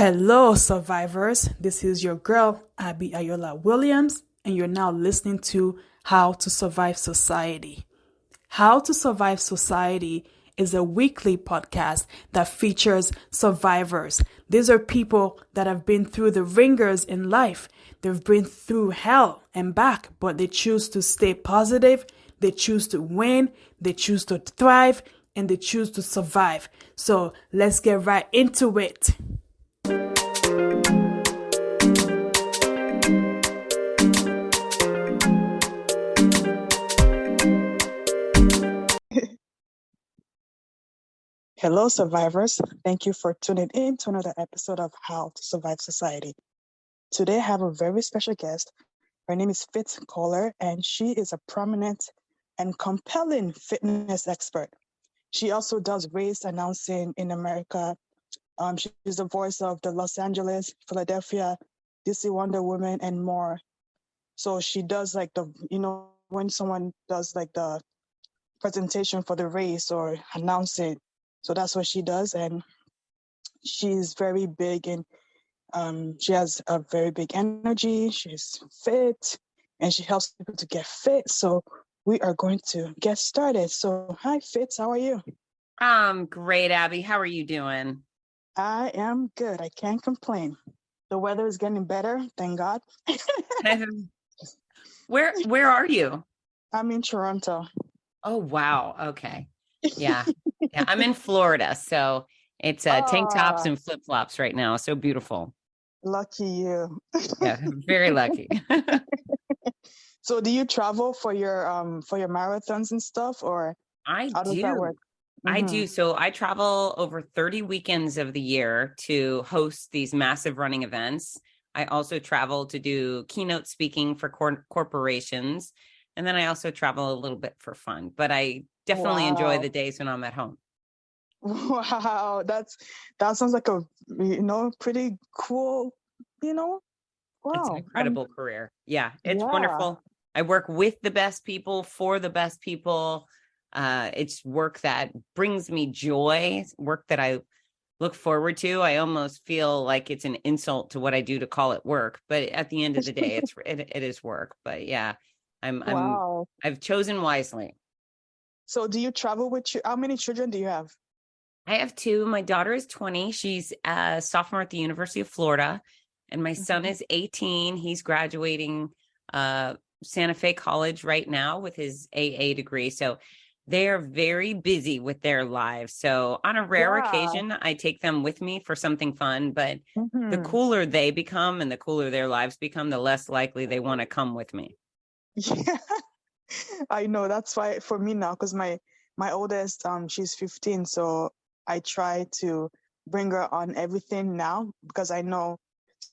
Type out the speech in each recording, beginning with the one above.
Hello, survivors. This is your girl, Abby Ayola Williams, and you're now listening to How to Survive Society. How to Survive Society is a weekly podcast that features survivors. These are people that have been through the ringers in life. They've been through hell and back, but they choose to stay positive. They choose to win. They choose to thrive, and they choose to survive. So let's get right into it. Hello, survivors. Thank you for tuning in to another episode of How to Survive Society. Today, I have a very special guest. Her name is Fitz Koehler, and she is a prominent and compelling fitness expert. She also does race announcing in America. She's the voice of the Los Angeles, Philadelphia, DC Wonder Woman, and more. So she does when someone does like the presentation for the race or announcing. So that's what she does, and she's very big and she has a very big energy. She's fit, and she helps people to get fit. So we are going to get started. So hi, Fitz, how are you? Great, Abby. How are you doing? I am good. I can't complain. The weather is getting better, thank God. Where are you? I'm in Toronto. Oh, wow. Okay. Yeah. Yeah. I'm in Florida. So it's tank tops and flip-flops right now. So beautiful. Lucky you. Yeah. Very lucky. So do you travel for your marathons and stuff, or I how does that work? I do. So I travel over 30 weekends of the year to host these massive running events. I also travel to do keynote speaking for corporations. And then I also travel a little bit for fun, but I definitely enjoy the days when I'm at home. Wow, that sounds like a pretty cool, wow. It's an incredible career. Yeah, it's wonderful. I work with the best people, for the best people. It's work that brings me joy, work that I look forward to. I almost feel like it's an insult to what I do to call it work, but at the end of the day, it is work. But yeah, I've chosen wisely. So do you travel with how many children do you have? I have two. My daughter is 20. She's a sophomore at the University of Florida. And my son is 18. He's graduating Santa Fe College right now with his AA degree. So they are very busy with their lives. So on a rare occasion, I take them with me for something fun. But the cooler they become and the cooler their lives become, the less likely they want to come with me. Yeah, I know. That's why for me now, because my oldest, she's 15. So I try to bring her on everything now, because I know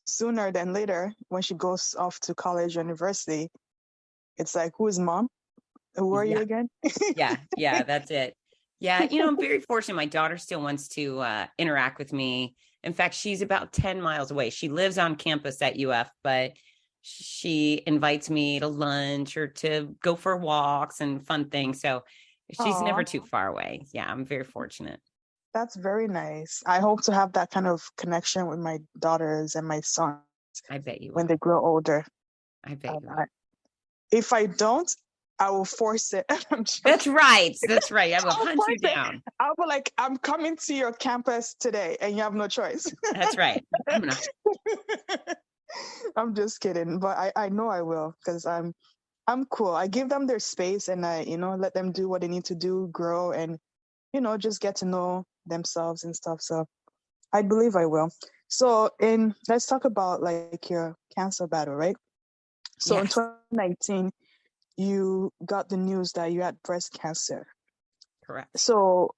sooner than later, when she goes off to college or university, it's like, who is mom? Who are you again? Yeah, that's it. Yeah, I'm very fortunate. My daughter still wants to interact with me. In fact, she's about 10 miles away. She lives on campus at UF, but she invites me to lunch or to go for walks and fun things. So she's never too far away. Yeah, I'm very fortunate. That's very nice. I hope to have that kind of connection with my daughters and my sons. I bet you will. When they grow older. I bet you will. If I don't, I will force it. That's right. I will hunt you down. I'll be like, I'm coming to your campus today, and you have no choice. That's right. I'm just kidding, but I know I will, because I'm cool. I give them their space, and I let them do what they need to do, grow, and just get to know themselves and stuff. So I believe I will. So let's talk about like your cancer battle, right? So yes. In 2019, you got the news that you had breast cancer. Correct. So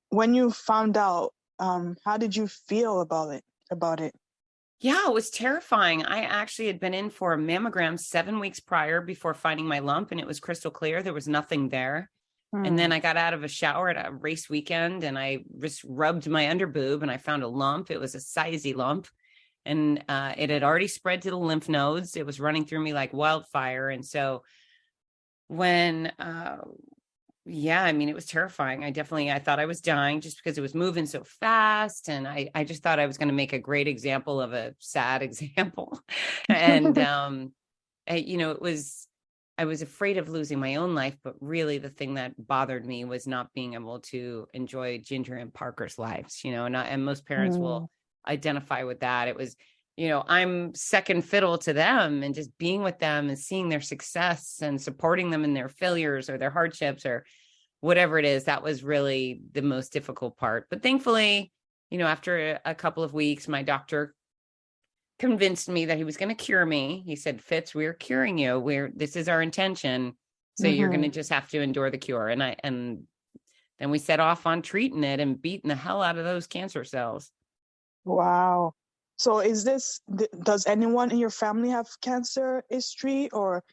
when you found out, how did you feel about it? Yeah, it was terrifying. I actually had been in for a mammogram 7 weeks prior before finding my lump, and it was crystal clear. There was nothing there. And then I got out of a shower at a race weekend, and I just rubbed my underboob, and I found a lump. It was a sizey lump, and it had already spread to the lymph nodes. It was running through me like wildfire. And so when Yeah, I mean, it was terrifying. I thought I was dying just because it was moving so fast. And I just thought I was going to make a great example of a sad example. And, it was, I was afraid of losing my own life, but really the thing that bothered me was not being able to enjoy Ginger and Parker's lives, and most parents will Mm, identify with that. It was, I'm second fiddle to them, and just being with them and seeing their success and supporting them in their failures or their hardships or whatever it is. That was really the most difficult part. But thankfully, after a couple of weeks, my doctor convinced me that he was going to cure me. He said, Fitz, we're curing you. This is our intention. So you're going to mm-hmm. just have to endure the cure. And then we set off on treating it and beating the hell out of those cancer cells. Wow. So does anyone in your family have cancer history, or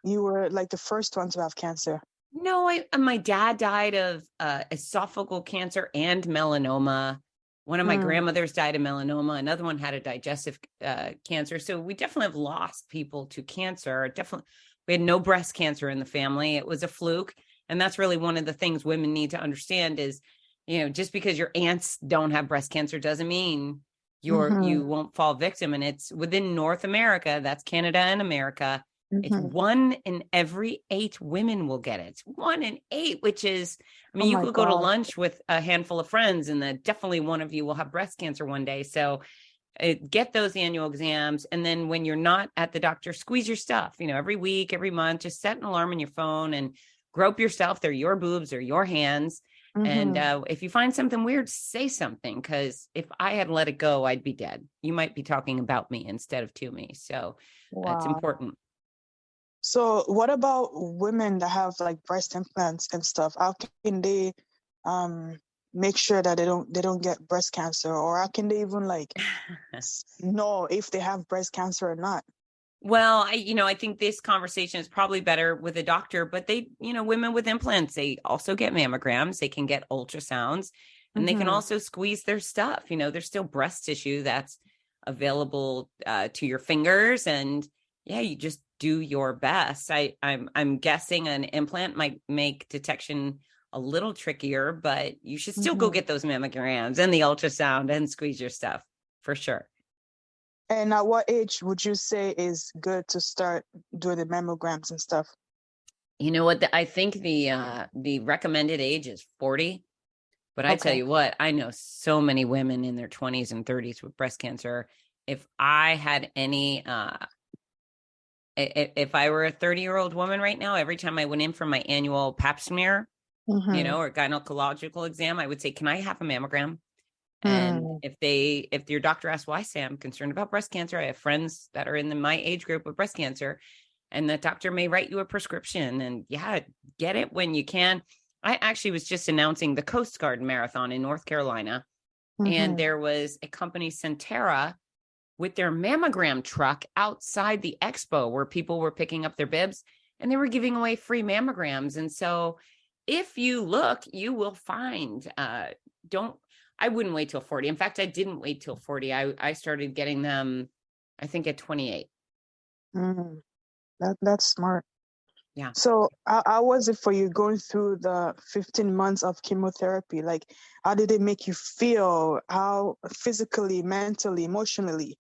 you were like the first one to have cancer? No, my dad died of esophageal cancer and melanoma. One of my Mm, grandmothers died of melanoma. Another one had a digestive cancer. So we definitely have lost people to cancer. Definitely, we had no breast cancer in the family. It was a fluke. And that's really one of the things women need to understand is, just because your aunts don't have breast cancer doesn't mean mm-hmm, you won't fall victim. And it's within North America, that's Canada and America. It's mm-hmm. 1 in every 8 women will get it. It's 1 in 8, which is, I Oh mean, you my could go to God. lunch with a handful of friends and then definitely one of you will have breast cancer one day. So get those annual exams. And then when you're not at the doctor, squeeze your stuff, every week, every month, just set an alarm on your phone and grope yourself. They're your boobs or your hands. And Mm-hmm. if you find something weird, say something. Because if I had let it go, I'd be dead. You might be talking about me instead of to me. So it's Wow. important. So what about women that have like breast implants and stuff? How can they um make sure that they don't get breast cancer, or how can they even like know if they have breast cancer or not? Well, I think this conversation is probably better with a doctor, but women with implants, they also get mammograms, they can get ultrasounds, and they can Mm-hmm. also squeeze their stuff. There's still breast tissue that's available to your fingers, and yeah, you just do your best. I'm guessing an implant might make detection a little trickier, but you should still go Mm-hmm. get those mammograms and the ultrasound and squeeze your stuff for sure. And at what age would you say is good to start doing the mammograms and stuff? You know what? I think the recommended age is 40. But I tell Okay. you what, I know so many women in their 20s and 30s with breast cancer. If I had any, if I were a 30-year-old woman right now, every time I went in for my annual pap smear, Mm-hmm. or gynecological exam, I would say, "Can I have a mammogram?" And Mm, if your doctor asks, why, say I'm concerned about breast cancer. I have friends that are in my age group with breast cancer, and the doctor may write you a prescription. And yeah, get it when you can. I actually was just announcing the Coast Guard Marathon in North Carolina, and mm-hmm. there was a company, Centera, with their mammogram truck outside the expo where people were picking up their bibs, and they were giving away free mammograms. And so if you look, you will find, don't, I wouldn't wait till 40. In fact, I didn't wait till 40. I started getting them, I think, at 28. Mm-hmm. That's smart. Yeah. So how was it for you going through the 15 months of chemotherapy? Like, how did it make you feel? How physically, mentally, emotionally?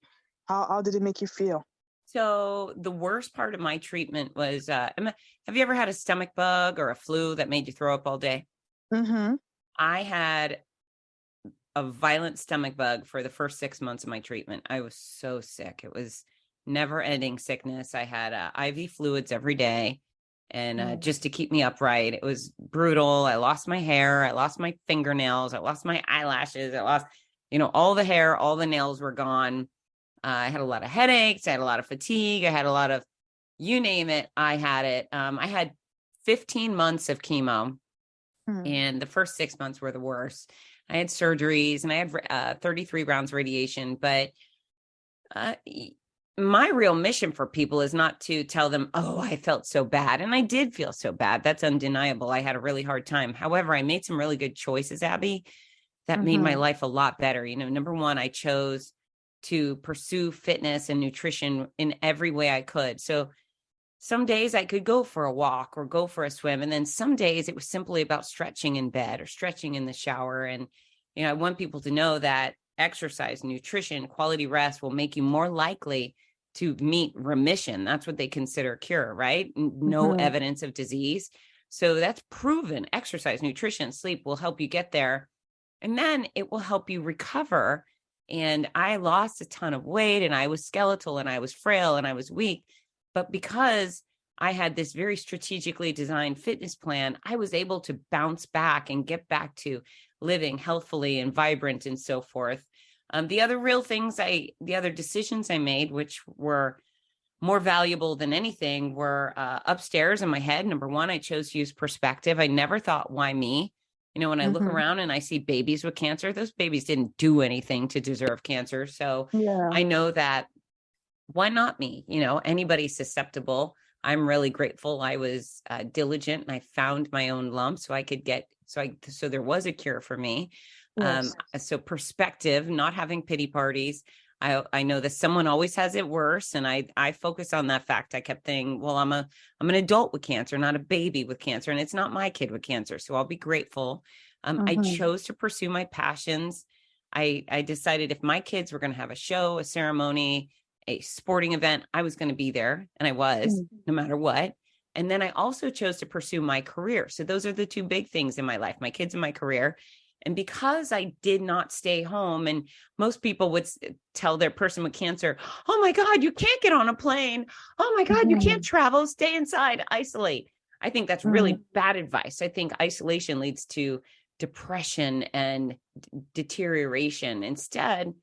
How did it make you feel? So the worst part of my treatment was, have you ever had a stomach bug or a flu that made you throw up all day? Mm-hmm. I had a violent stomach bug for the first 6 months of my treatment. I was so sick. It was never ending sickness. I had IV fluids every day, and just to keep me upright. It was brutal. I lost my hair. I lost my fingernails. I lost my eyelashes. I lost, all the hair, all the nails were gone. I had a lot of headaches. I had a lot of fatigue. I had a lot of, you name it, I had it. I had 15 months of chemo, Mm-hmm. and the first 6 months were the worst. I had surgeries and I had 33 rounds of radiation. But uh, my real mission for people is not to tell them, oh, I felt so bad. And I did feel so bad. That's undeniable. I had a really hard time. However, I made some really good choices, Abby, that made my Mm-hmm. life a lot better. Number one, I chose to pursue fitness and nutrition in every way I could. So some days I could go for a walk or go for a swim. And then some days it was simply about stretching in bed or stretching in the shower. And, I want people to know that exercise, nutrition, quality rest will make you more likely to meet remission. That's what they consider a cure, right? No Mm-hmm. evidence of disease. So that's proven. Exercise, nutrition, sleep will help you get there. And then it will help you recover. And I lost a ton of weight, and I was skeletal, and I was frail, and I was weak. But because I had this very strategically designed fitness plan, I was able to bounce back and get back to living healthfully and vibrant and so forth. The other decisions I made, which were more valuable than anything, were upstairs in my head. Number one, I chose to use perspective. I never thought, why me? When I look Mm-hmm. around and I see babies with cancer, those babies didn't do anything to deserve cancer. So Yeah. I know that, why not me? Anybody's susceptible. I'm really grateful I was diligent, and I found my own lump so I could so there was a cure for me. Yes. So perspective, not having pity parties. I know that someone always has it worse, and I focus on that fact. I kept thinking, well, I'm an adult with cancer, not a baby with cancer, and it's not my kid with cancer, so I'll be grateful. I Mm-hmm. chose to pursue my passions. I decided if my kids were going to have a show, a ceremony, a sporting event, I was going to be there, and I was, no matter what. And then I also chose to pursue my career. So those are the two big things in my life, my kids and my career. And because I did not stay home, and most people would tell their person with cancer, oh my God, you can't get on a plane. Oh my God, you can't travel, stay inside, isolate. I think that's really bad advice. I think isolation leads to depression and deterioration. Instead,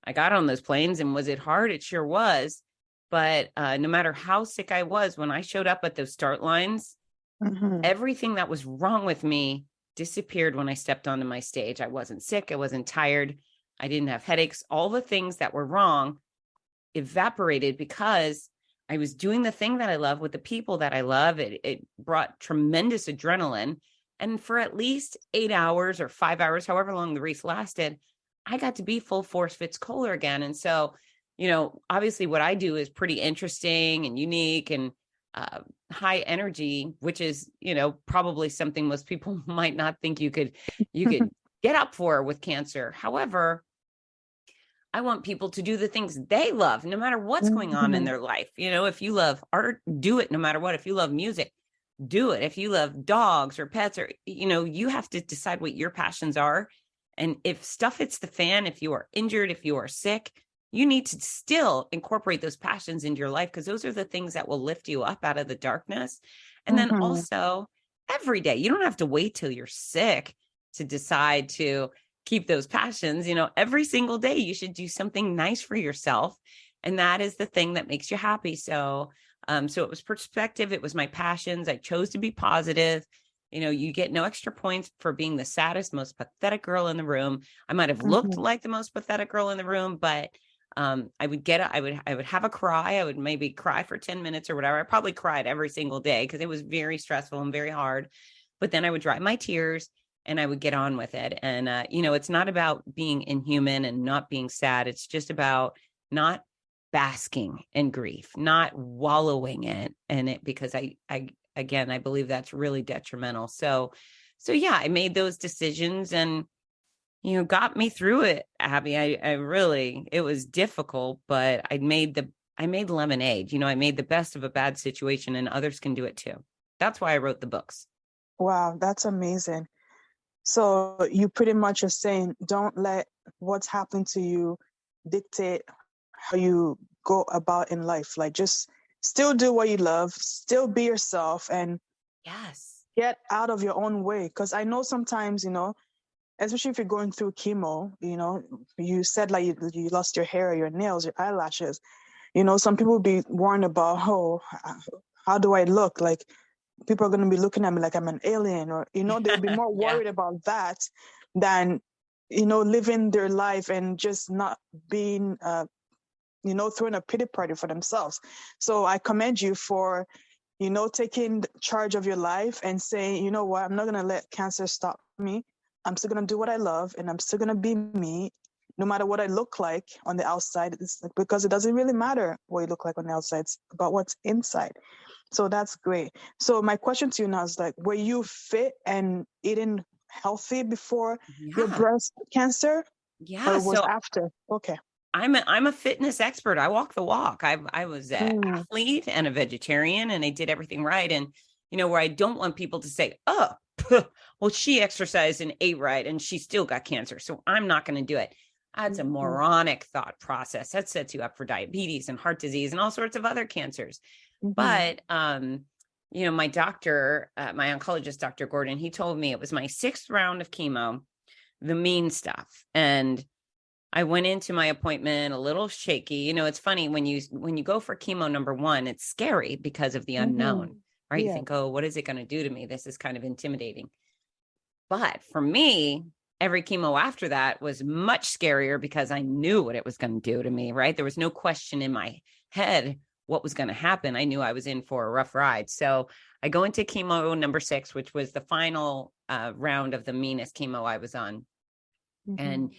I got on those planes, and was it hard? It sure was. But no matter how sick I was, when I showed up at those start lines, Mm-hmm. everything that was wrong with me disappeared when I stepped onto my stage. I wasn't sick. I wasn't tired. I didn't have headaches. All the things that were wrong evaporated because I was doing the thing that I love with the people that I love. It brought tremendous adrenaline. And for at least 8 hours or 5 hours, however long the race lasted, I got to be full force Fitz Koehler again. And so, obviously what I do is pretty interesting and unique and high energy, which is, probably something most people might not think you could get up for with cancer. However, I want people to do the things they love, no matter what's going on in their life. If you love art, do it no matter what. If you love music, do it. If you love dogs or pets, or, you have to decide what your passions are. And if stuff hits the fan, if you are injured, if you are sick, you need to still incorporate those passions into your life, because those are the things that will lift you up out of the darkness. And then also every day, you don't have to wait till you're sick to decide to keep those passions. Every single day you should do something nice for yourself. And that is the thing that makes you happy. So it was perspective. It was my passions. I chose to be positive. You get no extra points for being the saddest, most pathetic girl in the room. I might have looked like the most pathetic girl in the room, but I would have a cry. I would maybe cry for 10 minutes or whatever. I probably cried every single day because it was very stressful and very hard. But then I would dry my tears and I would get on with it. And, it's not about being inhuman and not being sad. It's just about not basking in grief, not wallowing in it, because I believe that's really detrimental. So yeah, I made those decisions, and, got me through it, Abby. I really, it was difficult, but I made lemonade. I made the best of a bad situation, and others can do it too. That's why I wrote the books. Wow, that's amazing. So you pretty much are saying, don't let what's happened to you dictate how you go about in life. Like, just still do what you love, still be yourself, and Yes, get out of your own way. Because I know sometimes, especially if you're going through chemo, you said like you lost your hair, your nails, your eyelashes. Some people be worried about, oh, how do I look? Like, people are going to be looking at me like I'm an alien, or, they'll be more worried about that than, living their life and just not being, throwing a pity party for themselves. So I commend you for, taking charge of your life and saying, you know what, I'm not going to let cancer stop me. I'm still going to do what I love, and I'm still going to be me, no matter what I look like on the outside, because it doesn't really matter what you look like on the outside. It's about what's inside. So that's great. So my question to you now is like, were you fit and eating healthy before your Yeah. breast cancer? Yeah. Or was So after? Okay. I'm a fitness expert. I walk the walk. I was an Mm. athlete and a vegetarian, and I did everything right. And where I don't want people to say, "Oh, well, she exercised and ate right, and she still got cancer, so I'm not going to do it." That's a moronic thought process. That sets you up for diabetes and heart disease and all sorts of other cancers. But my doctor, my oncologist, Dr. Gordon, he told me it was my 6th round of chemo, the mean stuff, and I went into my appointment a little shaky. It's funny when you go for chemo number 1, it's scary because of the unknown, right? Yeah. You think, oh, what is it going to do to me? This is kind of intimidating. But for me, every chemo after that was much scarier because I knew what it was going to do to me, right? There was no question in my head what was going to happen. I knew I was in for a rough ride. So I go into chemo number 6, which was the final round of the meanest chemo I was on. And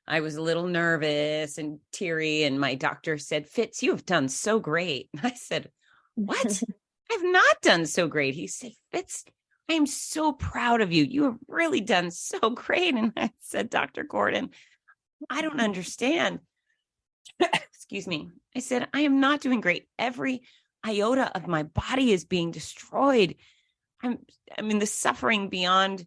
I was a little nervous and teary, and my doctor said, "Fitz, you have done so great." I said, "What? I've not done so great." He said, "Fitz, I am so proud of you. You have really done so great." And I said, "Dr. Gordon, I don't understand." Excuse me. I said, "I am not doing great. Every iota of my body is being destroyed. The suffering beyond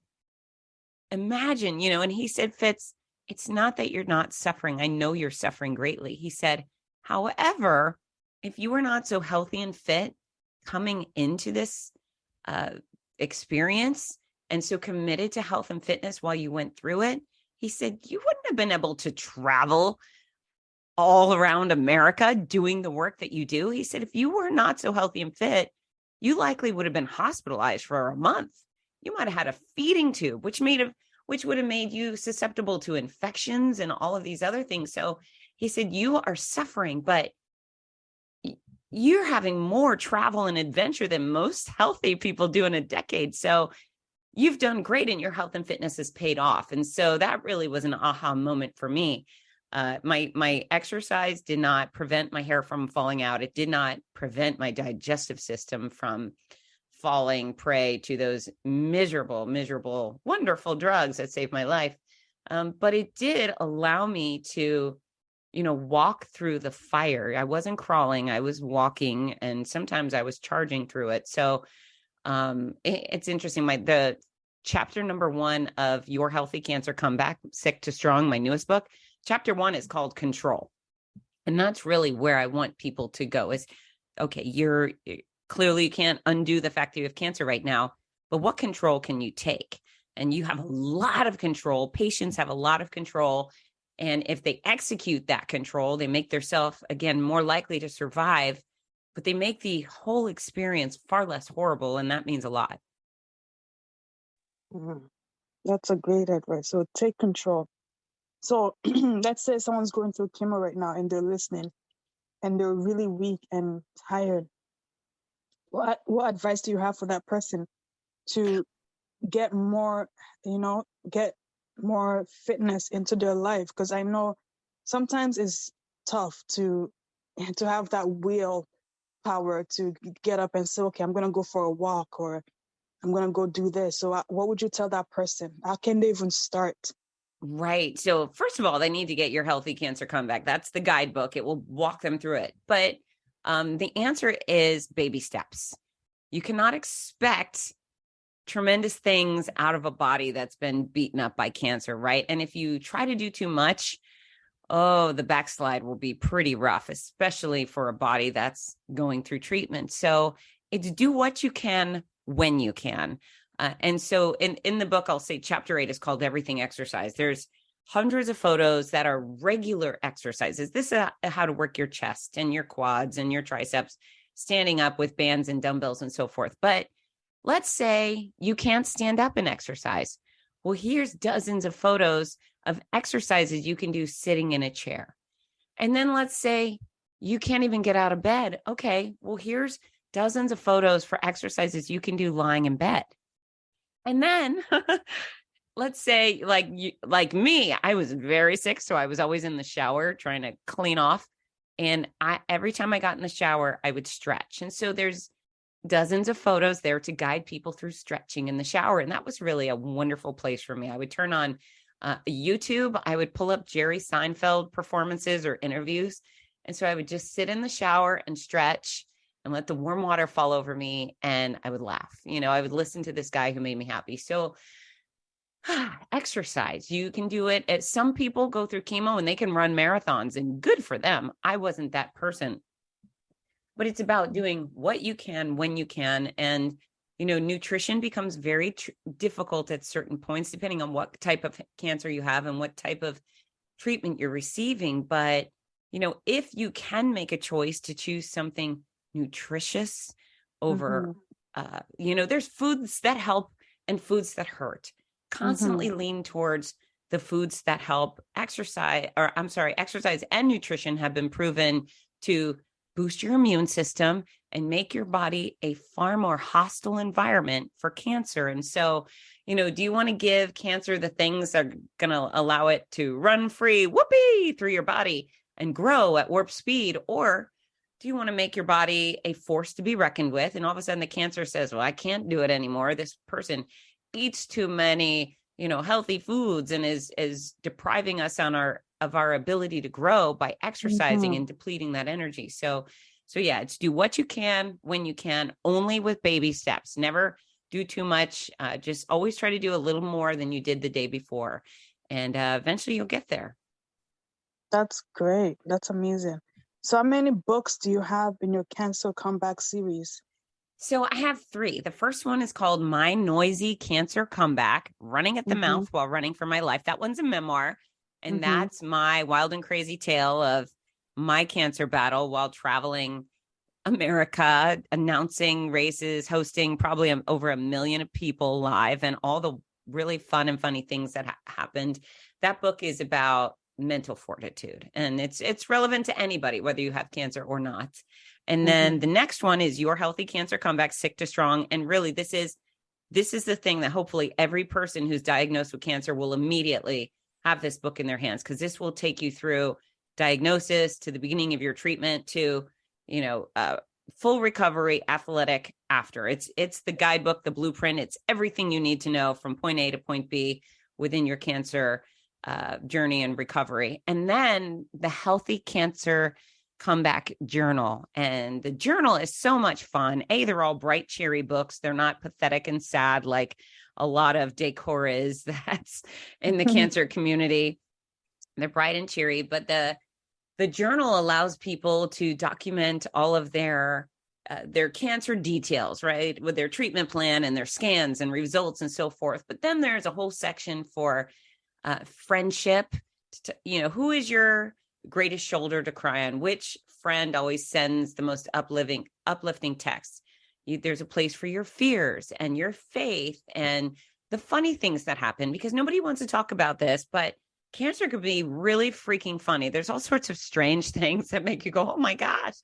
imagine, And he said, "Fitz, it's not that you're not suffering. I know you're suffering greatly." He said, "However, if you were not so healthy and fit coming into this experience and so committed to health and fitness while you went through it," he said, "you wouldn't have been able to travel all around America doing the work that you do." He said, "If you were not so healthy and fit, you likely would have been hospitalized for a month. You might have had a feeding tube, which would have made you susceptible to infections and all of these other things." So he said, "You are suffering, but you're having more travel and adventure than most healthy people do in a decade. So you've done great, and your health and fitness has paid off." And so that really was an aha moment for me. My exercise did not prevent my hair from falling out. It did not prevent my digestive system from falling prey to those miserable, wonderful drugs that saved my life. But it did allow me to, walk through the fire. I wasn't crawling, I was walking, and sometimes I was charging through it. So it's interesting. The chapter number 1 of Your Healthy Cancer Comeback, Sick to Strong, my newest book, chapter 1 is called Control. And that's really where I want people to go is, okay, you're clearly you can't undo the fact that you have cancer right now, but what control can you take? And you have a lot of control. Patients have a lot of control. And if they execute that control, they make themselves, again, more likely to survive, but they make the whole experience far less horrible. And that means a lot. That's a great advice. So take control. So let's say someone's going through chemo right now and they're listening and they're really weak and tired. What advice do you have for that person to get more, get more fitness into their life? Because I know sometimes it's tough to have that will power to get up and say, okay, I'm going to go for a walk, or I'm going to go do this. So what would you tell that person? How can they even start? Right. So first of all, they need to get Your Healthy Cancer Comeback. That's the guidebook. It will walk them through it. But the answer is baby steps. You cannot expect tremendous things out of a body that's been beaten up by cancer, right? And if you try to do too much, the backslide will be pretty rough, especially for a body that's going through treatment. So it's do what you can when you can. And so in the book, I'll say chapter 8 is called Everything Exercise. There's hundreds of photos that are regular exercises. This is how to work your chest and your quads and your triceps, standing up with bands and dumbbells and so forth. But let's say you can't stand up and exercise. Well, here's dozens of photos of exercises you can do sitting in a chair. And then let's say you can't even get out of bed. Okay, well, here's dozens of photos for exercises you can do lying in bed. And then let's say like me, I was very sick. So I was always in the shower trying to clean off. And every time I got in the shower, I would stretch. And so there's dozens of photos there to guide people through stretching in the shower. And that was really a wonderful place for me. I would turn on YouTube. I would pull up Jerry Seinfeld performances or interviews. And so I would just sit in the shower and stretch and let the warm water fall over me. And I would laugh. I would listen to this guy who made me happy. So exercise, you can do it. Some people go through chemo and they can run marathons, and good for them. I wasn't that person. But it's about doing what you can when you can. And, nutrition becomes very difficult at certain points, depending on what type of cancer you have and what type of treatment you're receiving. But, if you can make a choice to choose something nutritious over, there's foods that help and foods that hurt. Constantly lean towards the foods that help. Exercise and nutrition have been proven to boost your immune system and make your body a far more hostile environment for cancer. And so, do you want to give cancer the things that are going to allow it to run free, whoopee, through your body and grow at warp speed? Or do you want to make your body a force to be reckoned with? And all of a sudden the cancer says, well, I can't do it anymore. This person eats too many, healthy foods and is depriving us of our ability to grow by exercising and depleting that energy. So yeah, it's do what you can when you can, only with baby steps. Never do too much. Just always try to do a little more than you did the day before. And eventually you'll get there. That's great. That's amazing. So how many books do you have in your Cancer Comeback series? So I have 3. The first one is called My Noisy Cancer Comeback, Running at the Mouth While Running for My Life. That one's a memoir. And that's my wild and crazy tale of my cancer battle while traveling America, announcing races, hosting probably over 1 million people live, and all the really fun and funny things that happened. That book is about mental fortitude, and it's relevant to anybody, whether you have cancer or not. And then the next one is Your Healthy Cancer Comeback, Sick to Strong. And really, this is the thing that hopefully every person who's diagnosed with cancer will immediately have this book in their hands, because this will take you through diagnosis to the beginning of your treatment to, full recovery, athletic after. It's the guidebook, the blueprint. It's everything you need to know from point A to point B within your cancer journey and recovery. And then the Healthy Cancer Comeback Journal. And the journal is so much fun. They're all bright, cheery books. They're not pathetic and sad like a lot of decor is that's in the cancer community. They're bright and cheery, but the journal allows people to document all of their cancer details, right, with their treatment plan and their scans and results and so forth. But then there's a whole section for friendship. Who is your greatest shoulder to cry on? Which friend always sends the most uplifting texts? There's a place for your fears and your faith and the funny things that happen, because nobody wants to talk about this, but cancer could be really freaking funny. There's all sorts of strange things that make you go, oh my gosh,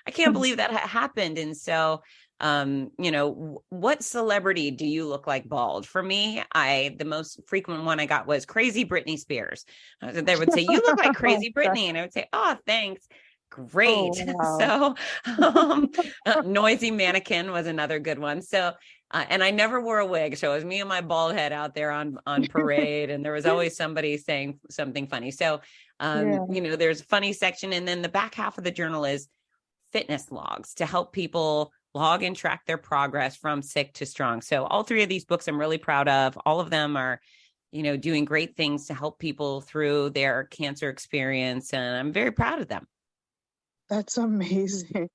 I can't believe that happened. And so, what celebrity do you look like bald? For me, the most frequent one I got was Crazy Britney Spears. They would say, you look like Crazy Britney. And I would say, oh, thanks. Great. Oh, wow. So Noisy Mannequin was another good one. So, and I never wore a wig. So it was me and my bald head out there on parade. And there was always somebody saying something funny. So, there's a funny section. And then the back half of the journal is fitness logs to help people log and track their progress from sick to strong. So all 3 of these books I'm really proud of. All of them are, doing great things to help people through their cancer experience. And I'm very proud of them. That's amazing.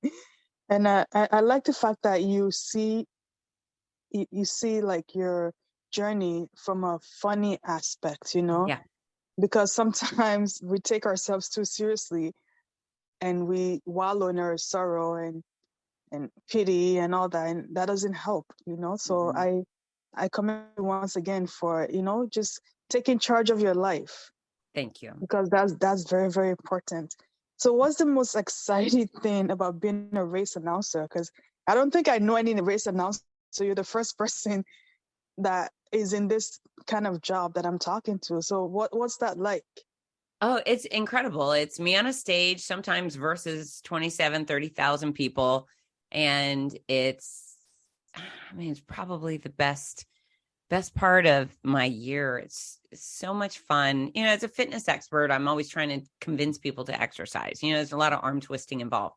And I like the fact that you see like your journey from a funny aspect, Yeah. because sometimes we take ourselves too seriously and we wallow in our sorrow and pity and all that, and that doesn't help, So I commend you once again for, just taking charge of your life. Thank you. Because that's very, very important. So what's the most exciting thing about being a race announcer? Because I don't think I know any race announcer. So you're the first person that is in this kind of job that I'm talking to. So what's that like? Oh, it's incredible. It's me on a stage, sometimes versus 30,000 people. And it's probably the best part of my year. It's so much fun. As a fitness expert, I'm always trying to convince people to exercise. There's a lot of arm twisting involved.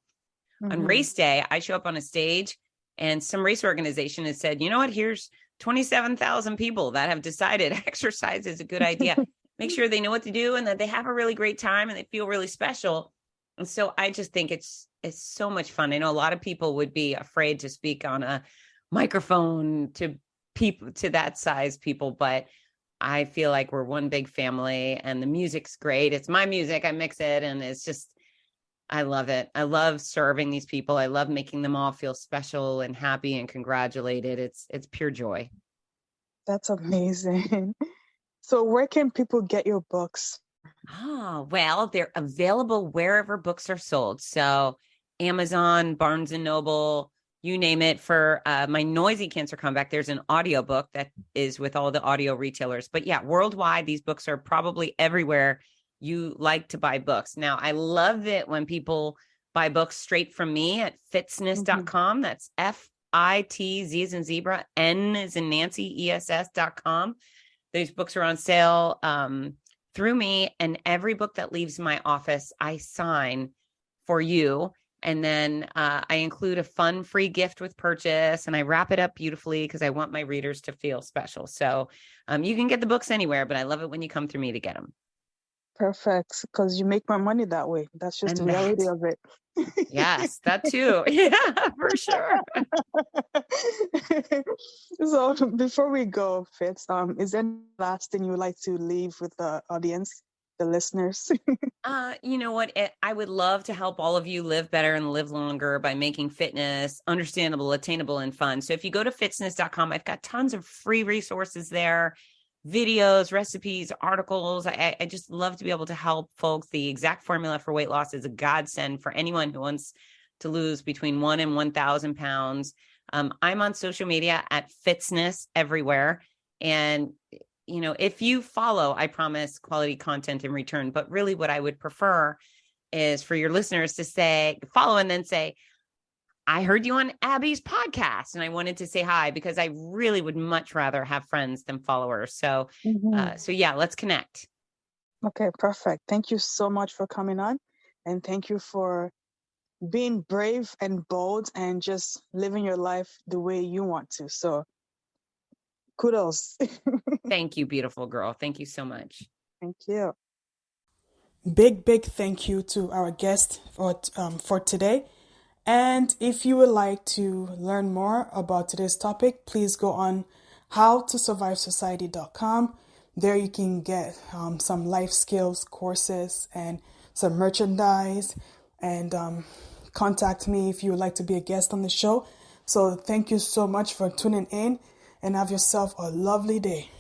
On race day, I show up on a stage and some race organization has said, you know what, here's 27,000 people that have decided exercise is a good idea. Make sure they know what to do and that they have a really great time and they feel really special. And so I just think it's so much fun. I know a lot of people would be afraid to speak on a microphone to people, to that size people, but I feel like we're one big family and the music's great. It's my music. I mix it and it's just, I love it. I love serving these people. I love making them all feel special and happy and congratulated. It's pure joy. That's amazing. So where can people get your books? Oh, well, they're available wherever books are sold. So Amazon, Barnes and Noble, you name it. For my Noisy Cancer Comeback, there's an audiobook that is with all the audio retailers. But yeah, worldwide, these books are probably everywhere you like to buy books. Now, I love it when people buy books straight from me at fitzness.com. That's FITZ as in zebra, N as in Nancy, ESS.com. These books are on sale through me, and every book that leaves my office, I sign for you. And then I include a fun free gift with purchase, and I wrap it up beautifully because I want my readers to feel special. So you can get the books anywhere, but I love it when you come through me to get them. Perfect, because you make my money that way. That's just And the reality of it. Yes, that too. Yeah, for sure. So before we go, Fitz, is there any last thing you would like to leave with the audience, the listeners? You know what? I would love to help all of you live better and live longer by making fitness understandable, attainable, and fun. So if you go to fitzness.com, I've got tons of free resources there, videos, recipes, articles. I just love to be able to help folks. The exact formula for weight loss is a godsend for anyone who wants to lose between 1 and 1,000 pounds. I'm on social media at Fitzness everywhere. And if you follow, I promise quality content in return. But really what I would prefer is for your listeners to say, follow and then say, I heard you on Abby's podcast and I wanted to say hi, because I really would much rather have friends than followers. So, so yeah, let's connect. Okay, perfect. Thank you so much for coming on, and thank you for being brave and bold and just living your life the way you want to. So kudos. Thank you, beautiful girl. Thank you so much. Thank you. Big thank you to our guest for today. And if you would like to learn more about today's topic, please go on howtosurvivesociety.com. There you can get some life skills courses and some merchandise, and contact me if you would like to be a guest on the show. So thank you so much for tuning in, and have yourself a lovely day.